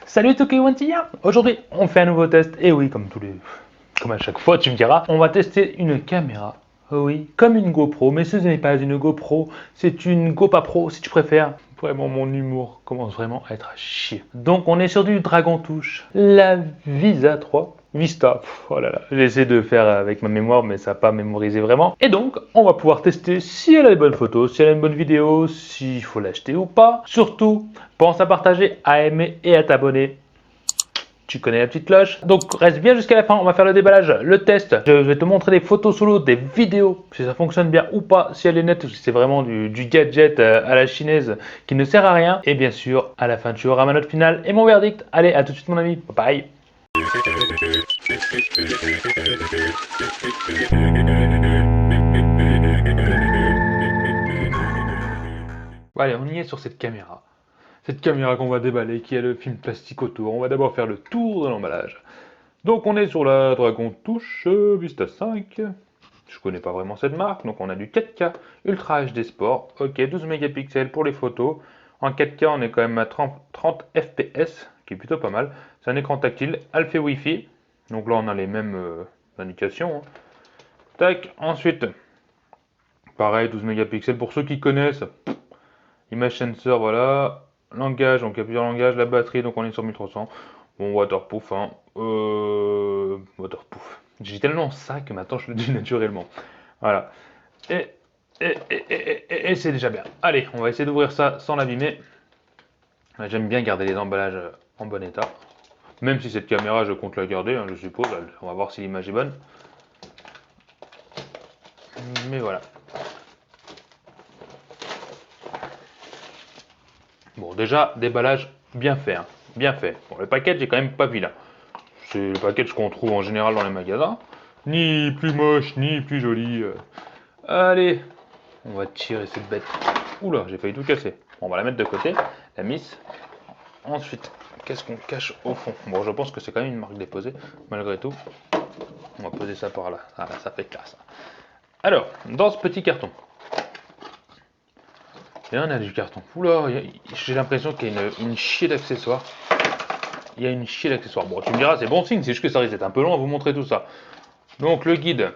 Salut Tokiwantia. Aujourd'hui on fait un nouveau test, et oui comme à chaque fois tu me diras, on va tester une caméra, oh oui, comme une GoPro, mais ce n'est pas une GoPro, c'est une GoPro Pro si tu préfères. Vraiment mon humour commence vraiment à être à chier. Donc on est sur du Dragon Touch, la Visa 3. Vista, oh là là, j'essaie de faire avec ma mémoire mais ça n'a pas mémorisé vraiment. Et donc on va pouvoir tester si elle a des bonnes photos, si elle a une bonne vidéo, s'il faut l'acheter ou pas. Surtout, pense à partager, à aimer et à t'abonner. Tu connais la petite cloche. Donc reste bien jusqu'à la fin, on va faire le déballage, le test. Je vais te montrer des photos solo, des vidéos, si ça fonctionne bien ou pas, si elle est nette ou si c'est vraiment du gadget à la chinaise qui ne sert à rien. Et bien sûr, à la fin tu auras ma note finale et mon verdict. Allez, à tout de suite mon ami, bye bye. Bon, allez, on y est sur cette caméra. Cette caméra qu'on va déballer, qui a le film plastique autour. On va d'abord faire le tour de l'emballage. Donc on est sur la Dragon Touch Vista 5. Je connais pas vraiment cette marque, donc on a du 4K Ultra HD Sport. Ok, 12 mégapixels pour les photos. En 4K, on est quand même à 30 fps, qui est plutôt pas mal. C'est un écran tactile, Alpha Wi-Fi. Donc là, on a les mêmes indications. Hein. Tac, ensuite, pareil, 12 mégapixels. Pour ceux qui connaissent, Image Sensor, voilà. Langage, donc il y a plusieurs langages. La batterie, donc on est sur 1300. Bon, waterproof, hein. Waterproof. J'ai tellement ça que maintenant je le dis naturellement. Voilà. Et, et c'est déjà bien. Allez, on va essayer d'ouvrir ça sans l'abîmer. J'aime bien garder les emballages en bon état. Même si cette caméra, je compte la garder, hein, je suppose. On va voir si l'image est bonne. Mais voilà. Bon, déjà, déballage bien fait. Hein. Bien fait. Bon, le package est quand même pas vilain. C'est le package qu'on trouve en général dans les magasins. Ni plus moche, ni plus joli. Allez, on va tirer cette bête. Oula, j'ai failli tout casser. On va la mettre de côté, la miss. Ensuite, qu'est-ce qu'on cache au fond? Bon, je pense que c'est quand même une marque déposée, malgré tout. On va poser ça par là. Ah, là, ça fait classe. Alors, dans ce petit carton, il y en a du carton. Oula, j'ai l'impression qu'il y a une chier d'accessoires. Il y a une chier d'accessoires. Bon, tu me diras, c'est bon signe, c'est juste que ça risque d'être un peu long à vous montrer tout ça. Donc, le guide.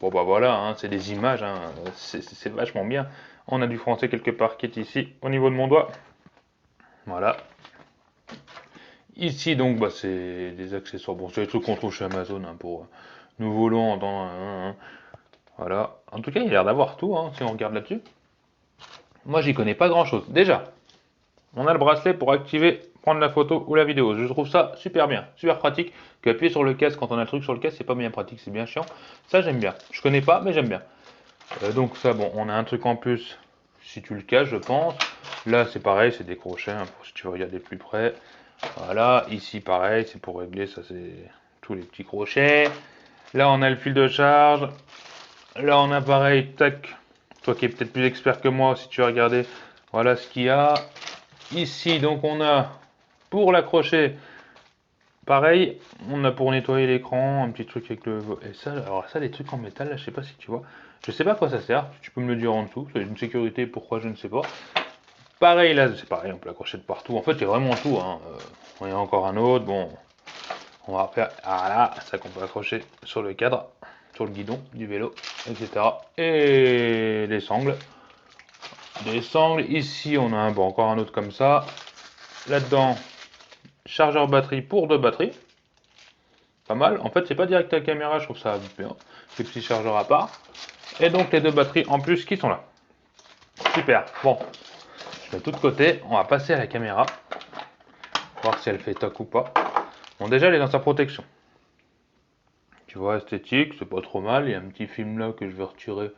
Bon, bah voilà, hein, c'est des images, hein, c'est vachement bien. On a du français quelque part qui est ici, au niveau de mon doigt. Voilà. Ici, donc, bah, c'est des accessoires. Bon, c'est les trucs qu'on trouve chez Amazon hein, pour nous volons dans. Voilà. En tout cas, il a l'air d'avoir tout, hein, si on regarde là-dessus. Moi, j'y connais pas grand-chose. Déjà, on a le bracelet pour activer, prendre la photo ou la vidéo. Je trouve ça super bien, super pratique. Qu'appuyer sur le casque quand on a le truc sur le casque, c'est pas bien pratique, c'est bien chiant. Ça, j'aime bien. Je connais pas, mais j'aime bien. Donc ça, bon, on a un truc en plus si tu le caches, je pense. Là, c'est pareil, c'est des crochets hein, pour si tu veux regarder plus près. Voilà, ici pareil, c'est pour régler, ça c'est tous les petits crochets. Là, on a le fil de charge. Là, on a pareil, tac. Toi qui es peut-être plus expert que moi, si tu as regardé, voilà ce qu'il y a. Ici, donc on a pour l'accrocher, pareil, on a pour nettoyer l'écran, un petit truc avec le... Et ça, alors ça, les trucs en métal, là, je sais pas si tu vois. Je sais pas à quoi ça sert, tu peux me le dire en dessous. C'est une sécurité, pourquoi, je ne sais pas. Pareil, là, c'est pareil, on peut l'accrocher de partout. En fait, il y a vraiment tout. Hein. Il y a encore un autre, bon, on va faire... Ah là, ça qu'on peut accrocher sur le cadre, sur le guidon du vélo, etc. Et les sangles. Des sangles, ici, on a un, bon, encore un autre comme ça. Là-dedans, chargeur batterie pour 2 batteries. Pas mal. En fait, c'est pas direct à la caméra, je trouve ça bien. Ces petits chargeurs à part. Et donc les 2 batteries en plus qui sont là. Super. Bon, je mets tout de côté. On va passer à la caméra. Voir si elle fait toc ou pas. Bon, déjà, elle est dans sa protection. Tu vois, esthétique, c'est pas trop mal. Il y a un petit film là que je vais retirer.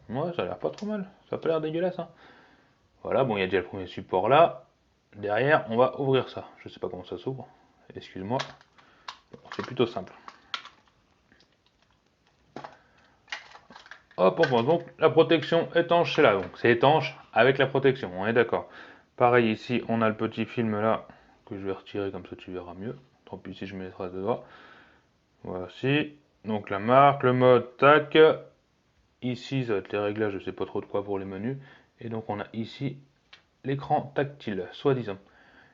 Ouais, ça a l'air pas trop mal. Ça a pas l'air dégueulasse. Hein. Voilà, bon, il y a déjà le premier support là. Derrière, on va ouvrir ça. Je sais pas comment ça s'ouvre. Excuse-moi. Bon, c'est plutôt simple. Hop, donc la protection étanche, c'est là. Donc c'est étanche avec la protection, on est d'accord. Pareil ici, on a le petit film là que je vais retirer comme ça tu verras mieux. Tant pis si je mets les traces de doigts. Voici. Donc la marque, le mode, tac. Ici, ça va être les réglages, je sais pas trop de quoi pour les menus. Et donc on a ici l'écran tactile, soi-disant.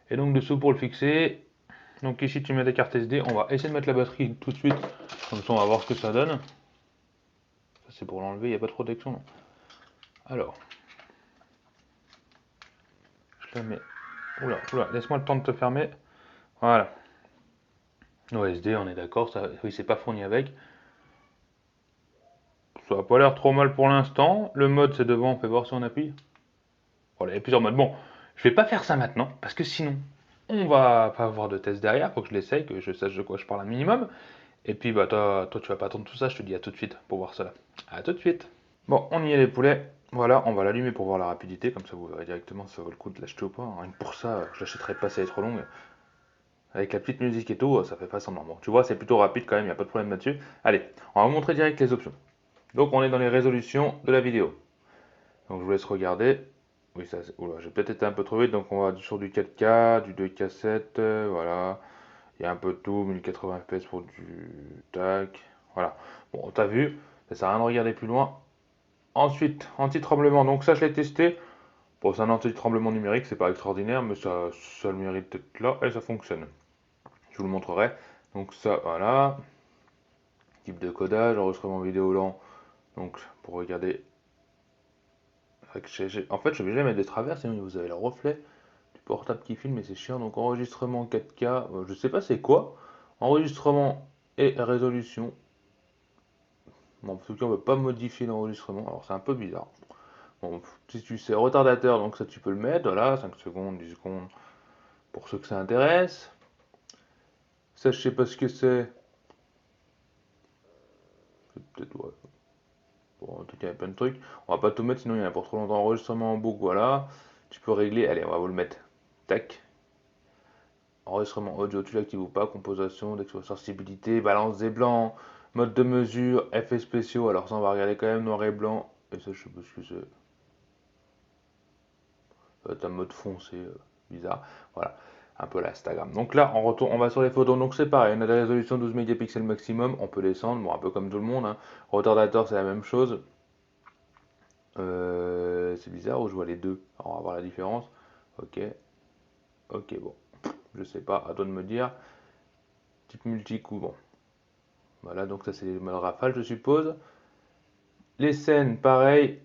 Et donc dessous pour le fixer, donc ici tu mets ta carte SD, on va essayer de mettre la batterie tout de suite, comme ça on va voir ce que ça donne. Ça c'est pour l'enlever, il n'y a pas de protection non. Alors, je la mets, oula, laisse-moi le temps de te fermer, voilà. OSD, on est d'accord, ça, oui c'est pas fourni avec. Ça n'a pas l'air trop mal pour l'instant, le mode c'est devant, on peut voir si on appuie. Voilà, il y a plusieurs modes. Bon, je vais pas faire ça maintenant, parce que sinon, on va pas avoir de test derrière, faut que je l'essaye, que je sache de quoi je parle un minimum. Et puis, bah, toi, tu vas pas attendre tout ça, je te dis à tout de suite pour voir cela. À tout de suite. Bon, on y est les poulets. Voilà, on va l'allumer pour voir la rapidité, comme ça vous verrez directement si ça vaut le coup de l'acheter ou pas. Rien que pour ça, je l'achèterai pas, ça est trop longue. Avec la petite musique et tout, ça fait pas semblant. Bon, tu vois, c'est plutôt rapide quand même, il n'y a pas de problème là-dessus. Allez, on va vous montrer direct les options. Donc, on est dans les résolutions de la vidéo. Donc, je vous laisse regarder. Oui, ça, oula, j'ai peut-être été un peu trop vite, donc on va sur du 4K, du 2K7, voilà. Il y a un peu de tout, 1080 fps pour du tac, voilà. Bon, t'as vu, ça sert à rien de regarder plus loin. Ensuite, anti-tremblement, donc ça je l'ai testé. Bon, c'est un anti-tremblement numérique, c'est pas extraordinaire, mais ça le mérite d'être là et ça fonctionne. Je vous le montrerai. Donc ça, voilà. Type de codage, enregistrement vidéo lent, donc pour regarder. En fait, je suis obligé de mettre des travers, sinon vous avez le reflet du portable qui filme et c'est chiant. Donc enregistrement 4K, je sais pas c'est quoi. Enregistrement et résolution. Bon, en tout cas, on ne peut pas modifier l'enregistrement. Alors c'est un peu bizarre. Bon, si tu sais, retardateur, donc ça tu peux le mettre. Voilà, 5 secondes, 10 secondes pour ceux que ça intéresse. Ça, je sais pas ce que c'est. Peut-être, ouais. Bon, en tout cas, il y a plein de trucs. On va pas tout mettre, sinon il y en a pour trop longtemps. Enregistrement en boucle, voilà. Tu peux régler. Allez, on va vous le mettre. Tac. Enregistrement audio, tu l'actives ou pas, composition, sensibilité, balance des blancs, mode de mesure, effets spéciaux. Alors ça on va regarder quand même noir et blanc. Et ça je sais pas ce que c'est. Ça va être un mode foncé, bizarre. Voilà, un peu l'Instagram. Donc là on retourne, on va sur les photos. Donc c'est pareil, on a des résolutions 12 mégapixels maximum, on peut descendre, bon un peu comme tout le monde, hein. Retardateur c'est la même chose. C'est bizarre où je vois les deux. Alors, on va voir la différence. Ok, ok bon. Je sais pas, à toi de me dire. Type multi-coup, bon. Voilà, donc ça c'est le mode rafale, je suppose. Les scènes, pareil,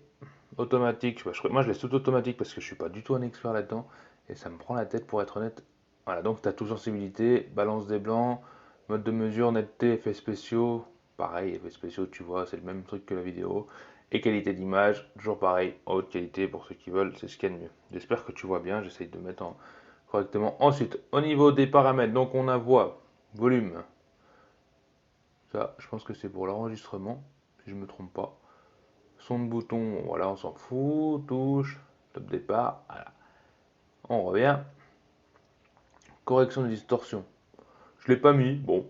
automatique. Moi je laisse tout automatique parce que je suis pas du tout un expert là-dedans. Et ça me prend la tête pour être honnête. Voilà, donc tu as tout sensibilité, balance des blancs, mode de mesure, netteté, effets spéciaux. Pareil, effets spéciaux, tu vois, c'est le même truc que la vidéo. Et qualité d'image, toujours pareil, en haute qualité pour ceux qui veulent, c'est ce qu'il y a de mieux. J'espère que tu vois bien, j'essaye de mettre correctement. Ensuite, au niveau des paramètres, donc on a voix, volume. Ça, je pense que c'est pour l'enregistrement, si je me trompe pas. Son de bouton, voilà, on s'en fout. Touche, top départ, voilà. On revient. Correction de distorsion. Je l'ai pas mis, bon,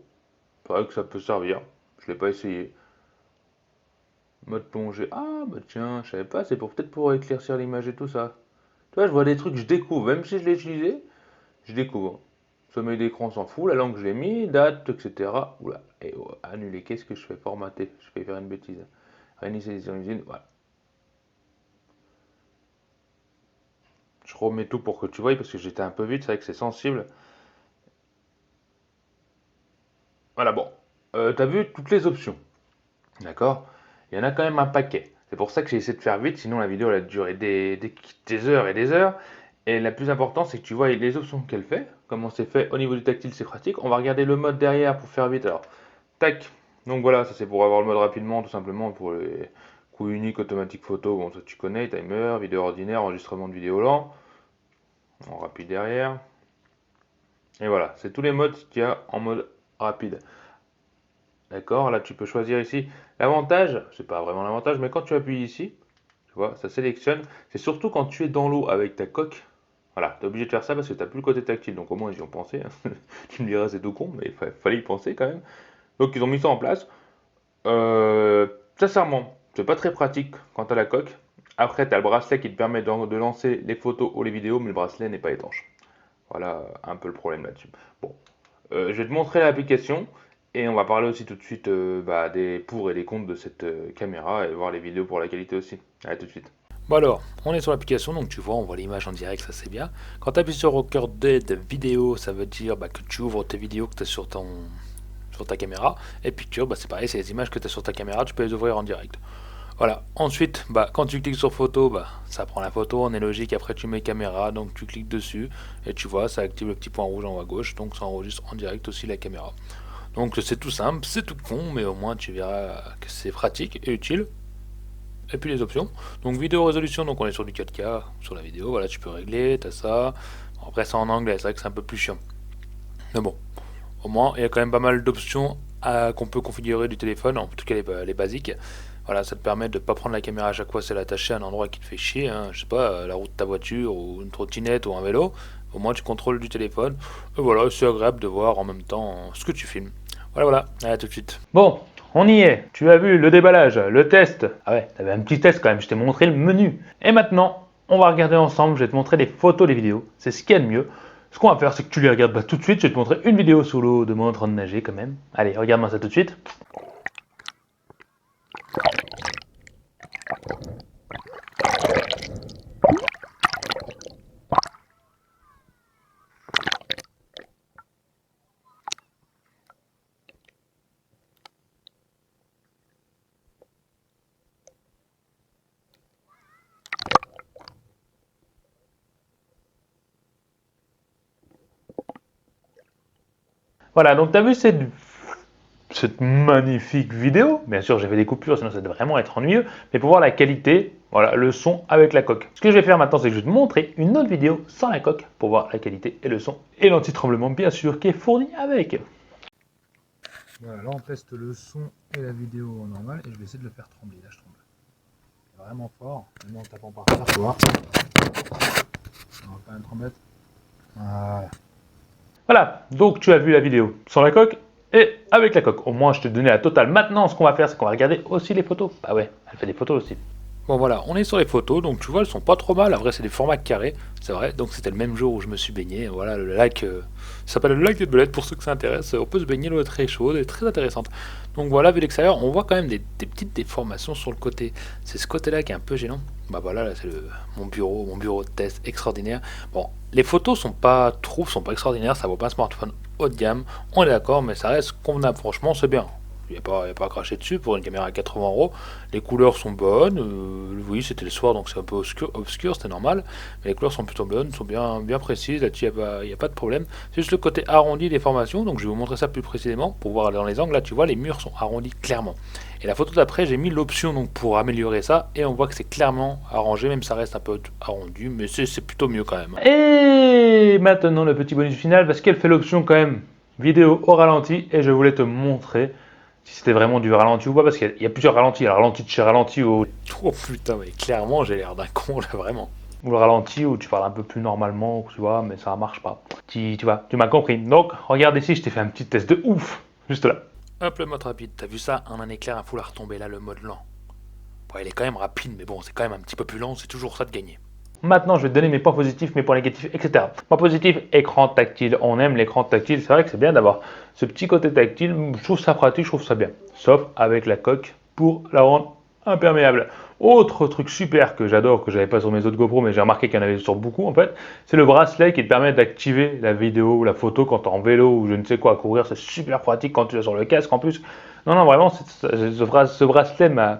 c'est vrai que ça peut servir. Je l'ai pas essayé. Mode plongée. Ah bah tiens, je savais pas, c'est pour peut-être pour éclaircir l'image et tout ça. Tu vois, je vois des trucs, je découvre, même si je l'ai utilisé, je découvre. Sommeil d'écran, on s'en fout, la langue je l'ai mis, date, etc. Oula, et annuler, qu'est-ce que je fais? Formater, je fais faire une bêtise. Réinitialiser l'usine, voilà. Je remets tout pour que tu vois, parce que j'étais un peu vite, c'est vrai que c'est sensible. Voilà, bon. T'as vu toutes les options, d'accord? Il y en a quand même un paquet. C'est pour ça que j'ai essayé de faire vite, sinon la vidéo elle a duré des heures et des heures. Et la plus importante, c'est que tu vois les options qu'elle fait, comment c'est fait au niveau du tactile, c'est pratique. On va regarder le mode derrière pour faire vite. Alors, tac. Donc voilà, ça c'est pour avoir le mode rapidement, tout simplement pour les coups uniques, automatique photo. Bon, ça tu connais, timer, vidéo ordinaire, enregistrement de vidéo lent. En rapide derrière. Et voilà, c'est tous les modes qu'il y a en mode rapide. D'accord, là tu peux choisir ici. L'avantage, c'est pas vraiment l'avantage, mais quand tu appuies ici, tu vois, ça sélectionne. C'est surtout quand tu es dans l'eau avec ta coque. Voilà, tu es obligé de faire ça parce que tu n'as plus le côté tactile. Donc au moins ils y ont pensé, hein. Tu me diras c'est tout con, mais il fallait y penser quand même. Donc ils ont mis ça en place. Sincèrement, c'est pas très pratique quand tu as la coque. Après, tu as le bracelet qui te permet de lancer les photos ou les vidéos, mais le bracelet n'est pas étanche. Voilà un peu le problème là-dessus. Bon, je vais te montrer l'application et on va parler aussi tout de suite bah, des pour et des contre de cette caméra et voir les vidéos pour la qualité aussi. Allez, tout de suite. Bon alors, on est sur l'application, donc tu vois, on voit l'image en direct, ça c'est bien. Quand tu appuies sur recorder de vidéo, ça veut dire que tu ouvres tes vidéos que tu as sur ta caméra. Et picture, c'est pareil, c'est les images que tu as sur ta caméra, tu peux les ouvrir en direct. Voilà, ensuite, quand tu cliques sur photo, ça prend la photo, on est logique, après tu mets caméra, donc tu cliques dessus, et tu vois, ça active le petit point rouge en haut à gauche, donc ça enregistre en direct aussi la caméra. Donc c'est tout simple, c'est tout con, mais au moins tu verras que c'est pratique et utile. Et puis les options, donc vidéo résolution, donc on est sur du 4K sur la vidéo, voilà, tu peux régler, t'as ça. Bon, après c'est en anglais, c'est vrai que c'est un peu plus chiant. Mais bon, au moins il y a quand même pas mal d'options qu'on peut configurer du téléphone, en tout cas les basiques. Voilà, ça te permet de ne pas prendre la caméra à chaque fois, c'est l'attacher à un endroit qui te fait chier, hein, je sais pas, la route de ta voiture, ou une trottinette, ou un vélo. Au moins tu contrôles du téléphone. Et voilà, c'est agréable de voir en même temps ce que tu filmes. Voilà, allez, à tout de suite. Bon, on y est. Tu as vu le déballage, le test. Ah ouais, t'avais un petit test quand même, je t'ai montré le menu. Et maintenant, on va regarder ensemble, je vais te montrer des photos des vidéos. C'est ce qu'il y a de mieux. Ce qu'on va faire, c'est que tu les regardes tout de suite. Je vais te montrer une vidéo sous l'eau de moi en train de nager quand même. Allez, regarde-moi ça tout de suite. Voilà, donc tu as vu cette magnifique vidéo. Bien sûr, j'ai fait des coupures, sinon ça doit vraiment être ennuyeux. Mais pour voir la qualité, voilà, le son avec la coque. Ce que je vais faire maintenant, c'est que je vais te montrer une autre vidéo sans la coque pour voir la qualité et le son et l'anti-tremblement, bien sûr, qui est fourni avec. Voilà, là on teste le son et la vidéo normale et je vais essayer de le faire trembler. Là je tremble. Vraiment fort, même en tapant par terre, faut voir. On va faire une trompette. Voilà, donc tu as vu la vidéo sans la coque et avec la coque. Au moins, je te donnais la totale. Maintenant, ce qu'on va faire, c'est qu'on va regarder aussi les photos. Bah ouais, elle fait des photos aussi. Bon voilà, on est sur les photos, donc tu vois, elles sont pas trop mal. En vrai, c'est des formats carrés, c'est vrai. Donc c'était le même jour où je me suis baigné. Voilà, le lac, ça s'appelle le lac des Belettes pour ceux que ça intéresse. On peut se baigner, l'eau est très chaude et très intéressante. Donc voilà, vu l'extérieur, on voit quand même des petites déformations sur le côté. C'est ce côté-là qui est un peu gênant. Bah voilà, là c'est mon bureau de test extraordinaire. Bon, les photos sont pas extraordinaires, ça vaut pas un smartphone haut de gamme, on est d'accord, mais ça reste convenable, franchement, c'est bien. Il n'y a pas à cracher dessus pour une caméra à 80 €. Les couleurs sont bonnes. Oui, c'était le soir, donc c'est un peu obscur, c'était normal. Mais les couleurs sont plutôt bonnes, sont bien précises. Là-dessus, il n'y a pas de problème. C'est juste le côté arrondi des formations. Donc je vais vous montrer ça plus précisément pour voir dans les angles. Là, tu vois, les murs sont arrondis clairement. Et la photo d'après, j'ai mis l'option donc pour améliorer ça. Et on voit que c'est clairement arrangé, même ça reste un peu arrondi. Mais c'est plutôt mieux quand même. Et maintenant, le petit bonus final, parce qu'elle fait l'option quand même vidéo au ralenti. Et je voulais te montrer si c'était vraiment du ralenti ou pas, parce qu'il y a plusieurs ralentis. Le ralenti de chez ralenti ou... Oh putain, mais clairement, j'ai l'air d'un con là, vraiment. Ou le ralenti où tu parles un peu plus normalement, tu vois, mais ça marche pas. Tu vois, tu m'as compris. Donc, regarde ici, je t'ai fait un petit test de ouf, juste là. Hop, le mode rapide, t'as vu ça? Un éclair, un foulard retomber là, le mode lent. Bon, il est quand même rapide, mais bon, c'est quand même un petit peu plus lent, c'est toujours ça de gagner. Maintenant, je vais te donner mes points positifs, mes points négatifs, etc. Point positif, écran tactile. On aime l'écran tactile. C'est vrai que c'est bien d'avoir ce petit côté tactile. Je trouve ça pratique, je trouve ça bien. Sauf avec la coque pour la rendre imperméable. Autre truc super que j'adore, que j'avais pas sur mes autres GoPro, mais j'ai remarqué qu'il y en avait sur beaucoup en fait, c'est le bracelet qui te permet d'activer la vidéo ou la photo quand tu es en vélo ou je ne sais quoi à courir. C'est super pratique quand tu es sur le casque en plus. Non, vraiment, ce bracelet m'a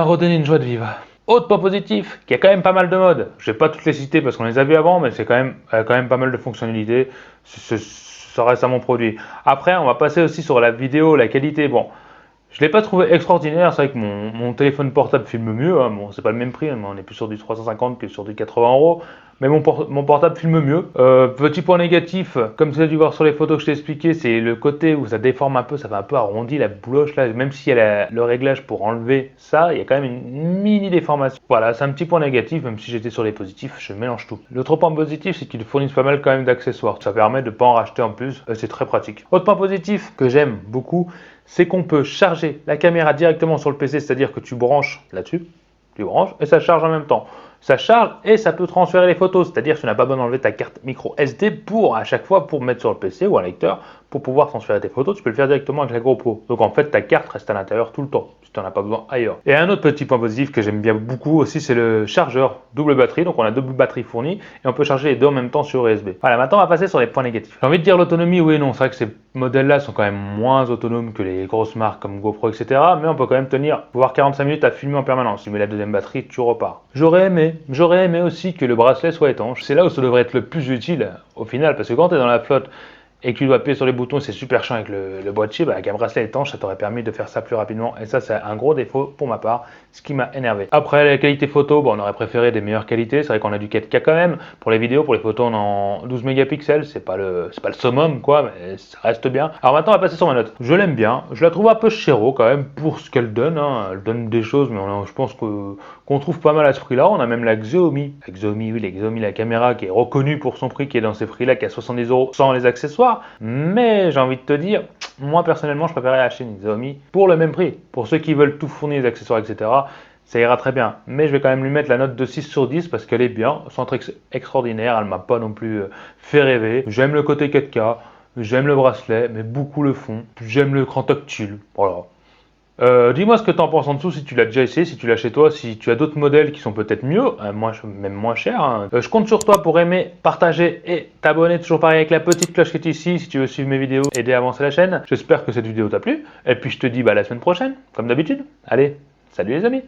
redonné une joie de vivre. Autre point positif, qu'il y a quand même pas mal de modes. Je vais pas toutes les citer parce qu'on les a vus avant, mais c'est quand même pas mal de fonctionnalités. Ça reste à mon produit. Après, on va passer aussi sur la vidéo, la qualité. Bon, je l'ai pas trouvé extraordinaire. C'est vrai que mon téléphone portable filme mieux. Hein. Bon, c'est pas le même prix, mais on est plus sur du 350 que sur du 80 €. Mais mon portable filme mieux. Petit point négatif, comme tu as dû voir sur les photos que je t'ai expliqué, c'est le côté où ça déforme un peu, ça fait un peu arrondi la bouloche là. Même s'il y a le réglage pour enlever ça, il y a quand même une mini déformation. Voilà, c'est un petit point négatif, même si j'étais sur les positifs, je mélange tout. L'autre point positif, c'est qu'ils fournissent pas mal quand même d'accessoires. Ça permet de ne pas en racheter en plus, c'est très pratique. Autre point positif que j'aime beaucoup, c'est qu'on peut charger la caméra directement sur le PC, c'est-à-dire que tu branches là-dessus, tu branches et ça charge en même temps. Ça charge et ça peut transférer les photos, c'est-à-dire que tu n'as pas besoin d'enlever ta carte micro SD à chaque fois pour mettre sur le PC ou un lecteur pour pouvoir transférer tes photos, tu peux le faire directement avec la GoPro. Donc en fait ta carte reste à l'intérieur tout le temps. si tu n'en as pas besoin ailleurs. Et un autre petit point positif que j'aime bien beaucoup aussi, c'est le chargeur double batterie. Donc on a double batterie fournie et on peut charger les deux en même temps sur USB. Voilà, maintenant on va passer sur les points négatifs. J'ai envie de dire l'autonomie, oui et non. C'est vrai que ces modèles-là sont quand même moins autonomes que les grosses marques comme GoPro, etc. Mais on peut quand même tenir, voire 45 minutes à filmer en permanence. Tu mets la deuxième batterie, tu repars. J'aurais aimé aussi que le bracelet soit étanche. C'est là où ça devrait être le plus utile au final, parce que quand tu es dans la flotte et que tu dois appuyer sur les boutons, c'est super chiant avec le boîtier, avec un bracelet étanche, ça t'aurait permis de faire ça plus rapidement. Et ça, c'est un gros défaut pour ma part, ce qui m'a énervé. Après, la qualité photo, on aurait préféré des meilleures qualités. C'est vrai qu'on a du 4K quand même. Pour les vidéos, pour les photos, on est en 12 mégapixels. C'est pas le summum, quoi, mais ça reste bien. Alors maintenant, on va passer sur ma note. Je l'aime bien. Je la trouve un peu chéro quand même pour ce qu'elle donne. Elle donne des choses, mais je pense qu'on trouve pas mal à ce prix-là. On a même la Xiaomi. La Xiaomi, la caméra qui est reconnue pour son prix, qui est dans ces prix-là, qui est à 70 € sans les accessoires. Mais j'ai envie de te dire, moi personnellement, je préférerais acheter une Xiaomi pour le même prix. Pour ceux qui veulent tout fournir, les accessoires, etc., ça ira très bien. Mais je vais quand même lui mettre la note de 6 sur 10 parce qu'elle est bien, sans être extraordinaire. Elle m'a pas non plus fait rêver. J'aime le côté 4K, j'aime le bracelet, mais beaucoup le font. J'aime le l'écran tactile. Voilà. Dis-moi ce que tu en penses en dessous, si tu l'as déjà essayé, si tu l'as chez toi, si tu as d'autres modèles qui sont peut-être mieux, même moins chers. Hein. Je compte sur toi pour aimer, partager et t'abonner, toujours pareil avec la petite cloche qui est ici, si tu veux suivre mes vidéos, aider à avancer la chaîne. J'espère que cette vidéo t'a plu, et puis je te dis à la semaine prochaine, comme d'habitude. Allez, salut les amis!